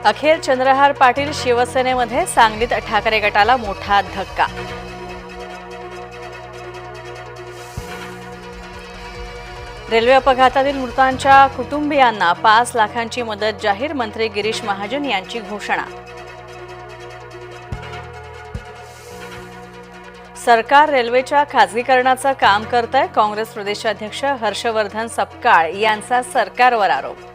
अखेर चंद्रहार पाटील शिवसेनेमध्ये, सांगलीत ठाकरे गटाला मोठा धक्का। रेल्वे अपघातातील मृतांच्या कुटुंबियांना 5 लाखांची मदत जाहीर, मंत्री गिरीश महाजन यांची घोषणा। सरकार रेल्वेच्या खासगीकरणाचं काम करतंय, काँग्रेस प्रदेशाध्यक्ष हर्षवर्धन सपकाळ यांचा सरकारवर आरोप।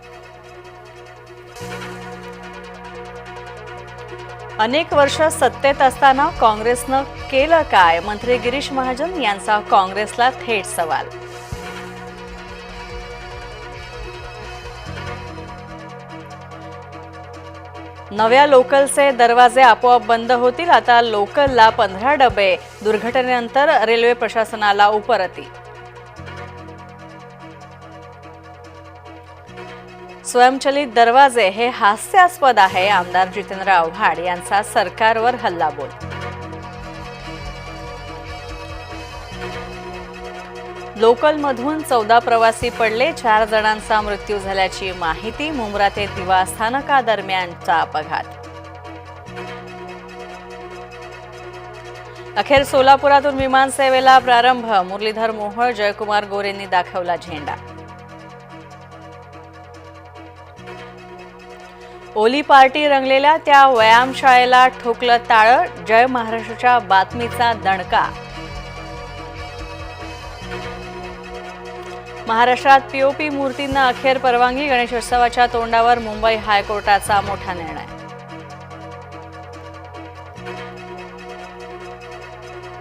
अनेक वर्ष सत्तेत असताना काँग्रेसनं केलं काय, मंत्री गिरीश महाजन यांचा काँग्रेसला थेट सवाल। नव्या लोकलचे दरवाजे आपोआप बंद होतील, आता लोकलला 15 डबे, दुर्घटनेनंतर रेल्वे प्रशासनाला उपरती। स्वयंचलित दरवाजे हे हास्यास्पद आहे, आमदार जितेंद्र आव्हाड यांचा सरकारवर हल्लाबोल। लोकलमधून 14 प्रवासी पडले, 4 जणांचा मृत्यू झाल्याची माहिती, मुंब्रा ते दिवा स्थानकादरम्यानचा अपघात। अखेर सोलापुरातून विमानसेवेला प्रारंभ, मुरलीधर मोहोळ, जयकुमार गोरेंनी दाखवला झेंडा। ओली पार्टी रंगलेल्या त्या व्यायामशाळेला ठोकलं टाळं, जय महाराष्ट्राच्या बातमीचा दणका। महाराष्ट्रात पीओपी मूर्तींना अखेर परवानगी, गणेशोत्सवाच्या तोंडावर मुंबई हायकोर्टाचा मोठा निर्णय।